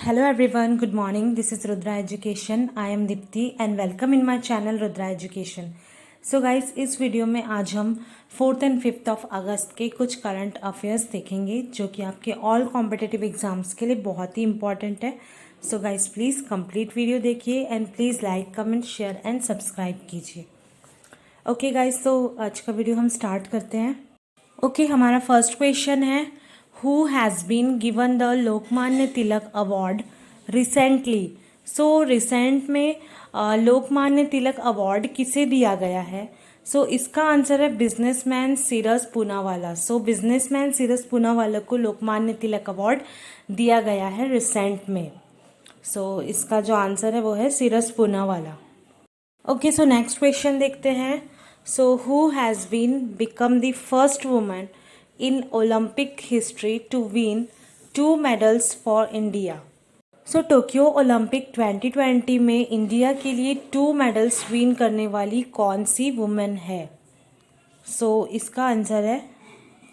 Hello everyone, good morning. This is Rudra Education. I am Dipti and welcome in my channel Rudra Education. So guys, इस video में आज हम 4th and 5th of अगस्त के कुछ current affairs देखेंगे जो कि आपके ऑल कॉम्पिटिटिव एग्जाम्स के लिए बहुत ही इंपॉर्टेंट है. So guys please complete video देखिए and please like comment share and subscribe कीजिए. ओके गाइज, तो आज का वीडियो हम स्टार्ट करते हैं. ओके, हमारा फर्स्ट क्वेश्चन है, who has been given the Lokmanya Tilak award recently. So recent में लोकमान्य तिलक अवार्ड किसे दिया गया है? सो इसका आंसर है बिजनेसमैन सीरस पूनावाला. सो बिजनेसमैन सीरस पूनावाला को लोकमान्य तिलक अवार्ड दिया गया है रिसेंट में. सो इसका जो आंसर है वो है Cyrus Poonawalla. Okay, so next question देखते हैं. So who has been become the first woman in Olympic history to win 2 medals for India. So Tokyo Olympic 2020 में इंडिया के लिए 2 मेडल्स विन करने वाली कौन सी वुमेन है? सो इसका आंसर है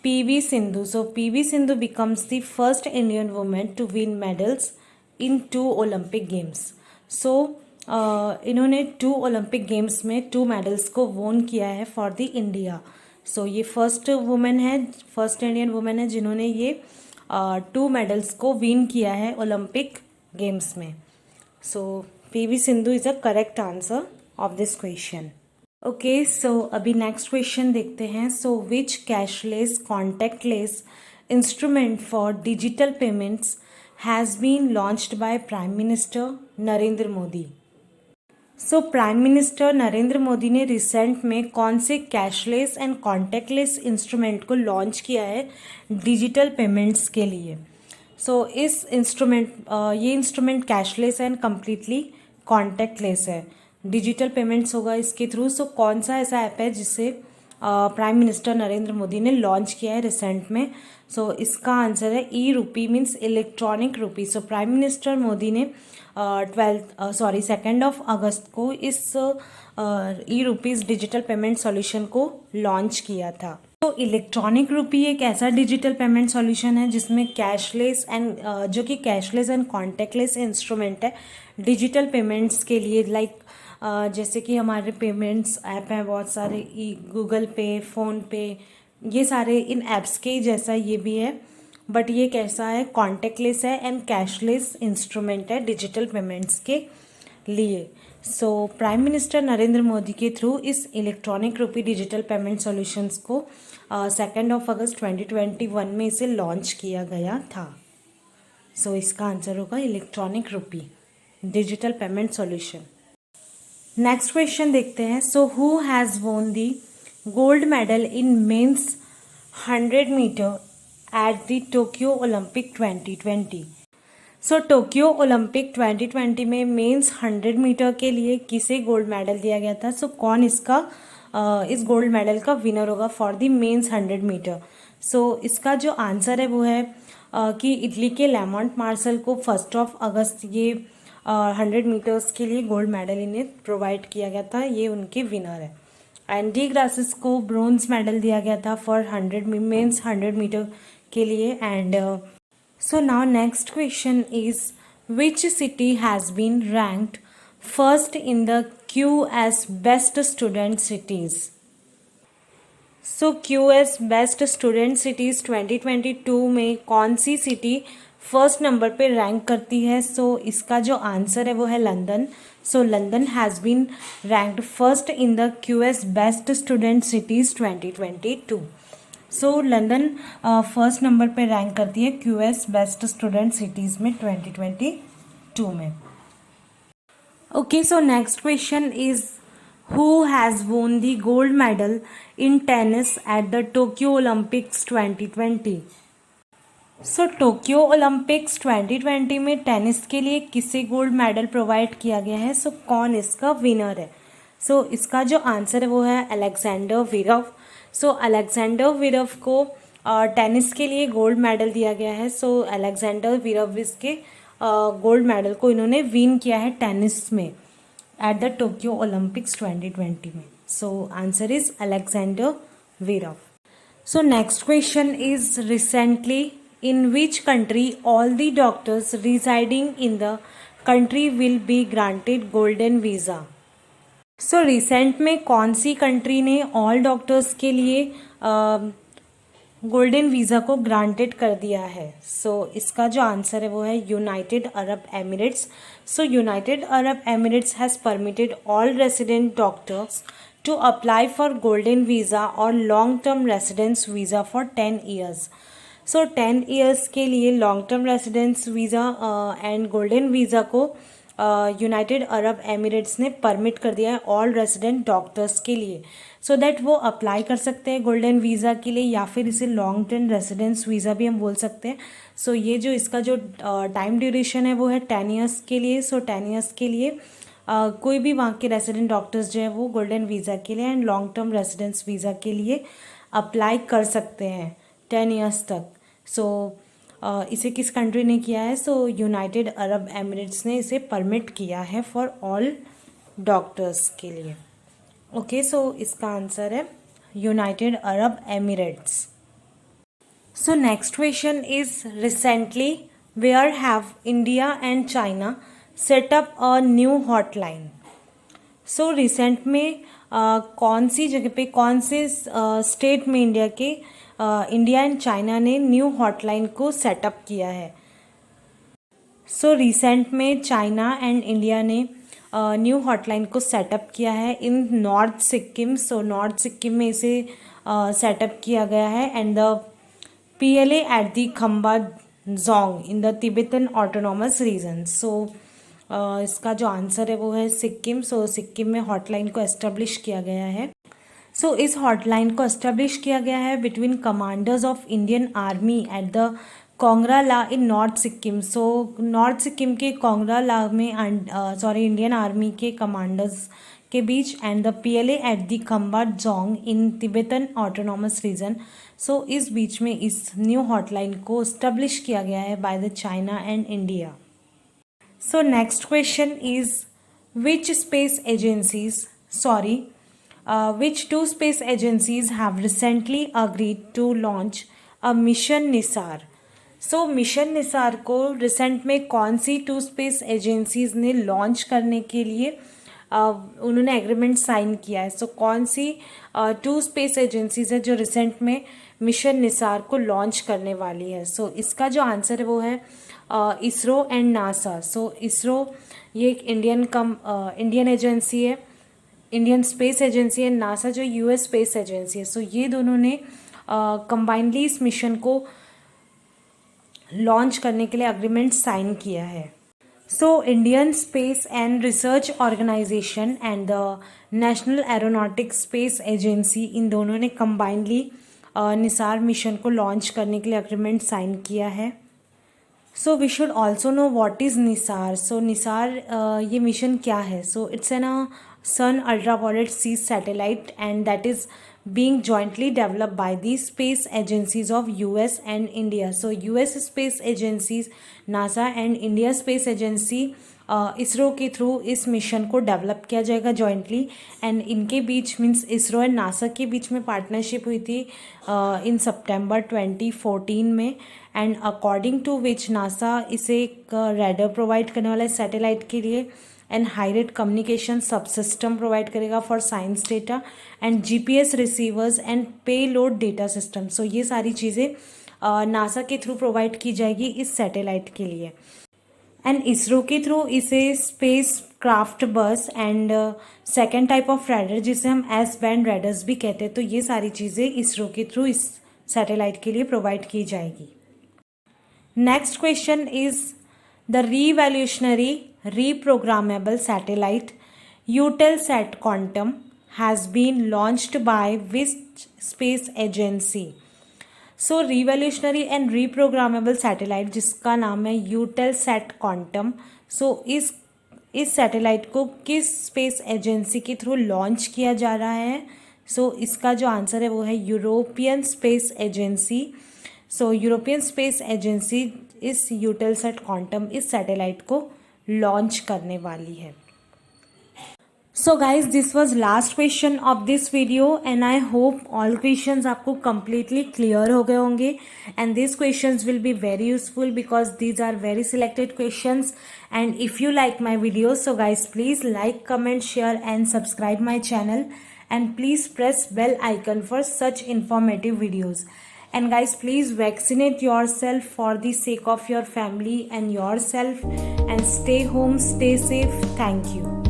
PV Sindhu. So PV Sindhu becomes the first Indian women to win medals in 2 Olympic games. So इन्होंने 2 ओलंपिक गेम्स में 2 मेडल्स को वोन किया है फॉर द इंडिया. सो ये फर्स्ट इंडियन वुमेन है जिन्होंने ये 2 मेडल्स को विन किया है ओलंपिक गेम्स में. So PV Sindhu is a correct answer of this question. Okay, so अभी नेक्स्ट क्वेश्चन देखते हैं. So which cashless contactless instrument for digital payments has been launched by prime minister Narendra Modi. So prime minister Narendra Modi ने recent में कौन से cashless and contactless instrument को launch किया है डिजिटल पेमेंट्स के लिए? सो इस ये instrument cashless and completely contactless है. डिजिटल पेमेंट्स होगा इसके थ्रू. सो कौन सा ऐसा ऐप है जिसे प्राइम मिनिस्टर नरेंद्र मोदी ने लॉन्च किया है रिसेंट में? सो इसका आंसर है ई रूपी मीन्स इलेक्ट्रॉनिक रूपी. सो प्राइम मिनिस्टर मोदी ने 2 अगस्त को इस ई रूपीज़ डिजिटल पेमेंट सॉल्यूशन को लॉन्च किया था. तो इलेक्ट्रॉनिक रूपी एक ऐसा डिजिटल पेमेंट सॉल्यूशन है जिसमें कैशलेस एंड जो कि कैशलेस एंड कॉन्टैक्टलेस इंस्ट्रूमेंट है डिजिटल पेमेंट्स के लिए. लाइक जैसे कि हमारे पेमेंट्स ऐप हैं बहुत सारे, गूगल पे, फ़ोन पे, ये सारे इन ऐप्स के ही जैसा ये भी है. बट ये कैसा है? कॉन्टैक्टलेस है एंड कैशलेस इंस्ट्रूमेंट है डिजिटल पेमेंट्स के लिए. सो प्राइम मिनिस्टर नरेंद्र मोदी के थ्रू इस electronic rupee digital payment solutions को 2 अगस्त 2021 में इसे लॉन्च किया गया था. सो इसका आंसर होगा electronic rupee digital payment solution. Next question देखते हैं. So who has won the gold medal in men's 100 metre at the Tokyo Olympic 2020. So Tokyo Olympic 2020 में मेंस 100 मीटर के लिए किसे गोल्ड मेडल दिया गया था? सो कौन इस गोल्ड मेडल का विनर होगा फॉर द मेंस 100 मीटर? सो इसका जो आंसर है वो है कि इटली के लेमॉन्ट मार्शल को 1 अगस्त ये 100 मीटर्स के लिए गोल्ड मेडल इन्हें प्रोवाइड किया गया था. ये उनके विनर है. एंड डी ग्रासिस को ब्रोंज मेडल दिया गया था फॉर मेंस 100 मीटर के लिए. And so now next question is which city has been ranked first in the QS best student cities. So QS best student cities 2022 में कौन सी सिटी फर्स्ट नंबर पे rank करती है? सो इसका जो आंसर है वो है London. So London has been ranked first in the QS best student cities 2022. So London first number पे रैंक करती है QS बेस्ट स्टूडेंट सिटीज़ में 2022 में. Okay, so next question is who has won the gold medal in tennis eight the Tokyo Olympics 2020. So Tokyo Olympics 2020 में tennis के लिए किसे gold medal provide किया गया है? सो कौन इसका विनर है? सो इसका जो आंसर है वो है अलेक्जेंडर विरव. सो अलेक्जेंडर विरव को टेनिस के लिए गोल्ड मेडल दिया गया है. सो अलेक्जेंडर विरव इसके गोल्ड मेडल को इन्होंने विन किया है टेनिस में एट द टोक्यो ओलंपिक्स 2020 में. So answer is Alexander Zverev. So next question is recently in which country all the doctors residing in the country will be granted golden visa? So recent में कौन सी country ने all doctors के लिए golden visa को granted कर दिया है? So इसका जो आंसर है वो है United Arab Emirates. So United Arab Emirates has permitted all resident doctors to apply for golden visa और long term residence visa for 10 years. So 10 years के लिए long term residence visa and golden visa को United Arab Emirates ने permit कर दिया है all resident doctors के लिए, सो दैट वो अप्लाई कर सकते हैं गोल्डन वीज़ा के लिए, या फिर इसे लॉन्ग टर्म रेसिडेंस वीज़ा भी हम बोल सकते हैं. सो ये जो इसका जो टाइम ड्यूरेशन है वो है 10 ईयर्स के लिए. सो 10 ईयर्स के लिए कोई भी वहाँ के रेसिडेंट डॉक्टर्स जो है वो गोल्डन वीज़ा के लिए and long term residence visa के लिए अप्लाई कर सकते हैं 10 ईयर्स तक. सो इसे किस कंट्री ने किया है? सो यूनाइटेड अरब एमिरेट्स ने इसे परमिट किया है फॉर ऑल डॉक्टर्स के लिए. ओके, सो इसका आंसर है United Arab Emirates. So next question is recently where have India and China set up a new hotline? So recent में कौन सी जगह पे, कौन से स्टेट में इंडिया एंड चाइना ने न्यू हॉटलाइन को सेटअप किया है? सो रिसेंट में चाइना एंड इंडिया ने न्यू हॉटलाइन को सेटअप किया है in north Sikkim. So north Sikkim में इसे सेटअप किया गया है and the PLA at the Khamba Jong in the Tibetan autonomous region. So इसका जो आंसर है वो है सिक्किम. सो सिक्किम में हॉटलाइन को एस्टेब्लिश किया गया है. सो इस हॉटलाइन को एस्टेब्लिश किया गया है between commanders of Indian army at the Kongra La in north Sikkim. So north Sikkim के कोंगरा ला में इंडियन आर्मी के कमांडर्स के बीच and the PLA at the Khamba Jong in Tibetan autonomous region. So इस बीच में इस न्यू हॉटलाइन को एस्टेब्लिश किया गया है by the China and India. So next question is which two space agencies have recently agreed to launch a mission Nisar? So mission Nisar को recent में कौन सी 2 स्पेस एजेंसीज ने लॉन्च करने के लिए उन्होंने एग्रीमेंट साइन किया है? सो कौन सी 2 स्पेस एजेंसीज है जो रिसेंट में मिशन निसार को लॉन्च करने वाली है? सो इसका जो आंसर है वो है इसरो एंड नासा. सो इसरो ये एक इंडियन एजेंसी है, इंडियन स्पेस एजेंसी है. नासा जो US स्पेस एजेंसी है. सो ये दोनों ने कंबाइनली इस मिशन को लॉन्च करने के लिए अग्रीमेंट साइन किया है. So Indian space and research organisation and the national aeronautics space agency, इन दोनों ने कंबाइनली निसार मिशन को लॉन्च करने के लिए अग्रीमेंट साइन किया है. So we should also know what is NISAR. So NISAR ये मिशन क्या है? So it's an Sun ultraviolet sea satellite and that is being jointly developed by the space agencies of US and India. So US space agencies NASA and India space agency ISRO के through इस mission को develop किया जाएगा jointly. And इनके बीच means ISRO and NASA के बीच में partnership हुई थी इन सितंबर 2014 में. And according to which NASA इसे एक रैडर प्रोवाइड करने वाला है सैटेलाइट के लिए and high rate communication subsystem provide करेगा for science data and GPS receivers and payload data system. So ये सारी चीज़ें नासा के थ्रू प्रोवाइड की जाएगी इस सैटेलाइट के लिए. एंड इसरो के थ्रू इसे स्पेस क्राफ्ट बस and second type of radar जिसे हम S बैंड रैडर्स भी कहते हैं. तो ये सारी चीज़ें इसरो के थ्रू इस सैटेलाइट के लिए प्रोवाइड की जाएगी. Next question is the revolutionary reprogrammable satellite Eutelsat Quantum has been launched by which space agency? So revolutionary and reprogrammable satellite जिसका नाम है यूटेलसैट क्वांटम. सो इस सैटेलाइट को किस स्पेस एजेंसी के थ्रू लॉन्च किया जा रहा है? सो इसका जो आंसर है वो है European space agency. So European space agency इस यूटेलसैट क्वांटम इस सैटेलाइट को लॉन्च करने वाली है. So so guys this was last question of this video and I hope all questions आपको completely क्लियर हो गए होंगे and this questions will be very useful because these are very selected questions and if you like my videos, so guys please like, comment, share and subscribe my channel and please press bell icon for such informative videos. And guys, please vaccinate yourself for the sake of your family and yourself and stay home, stay safe. Thank you.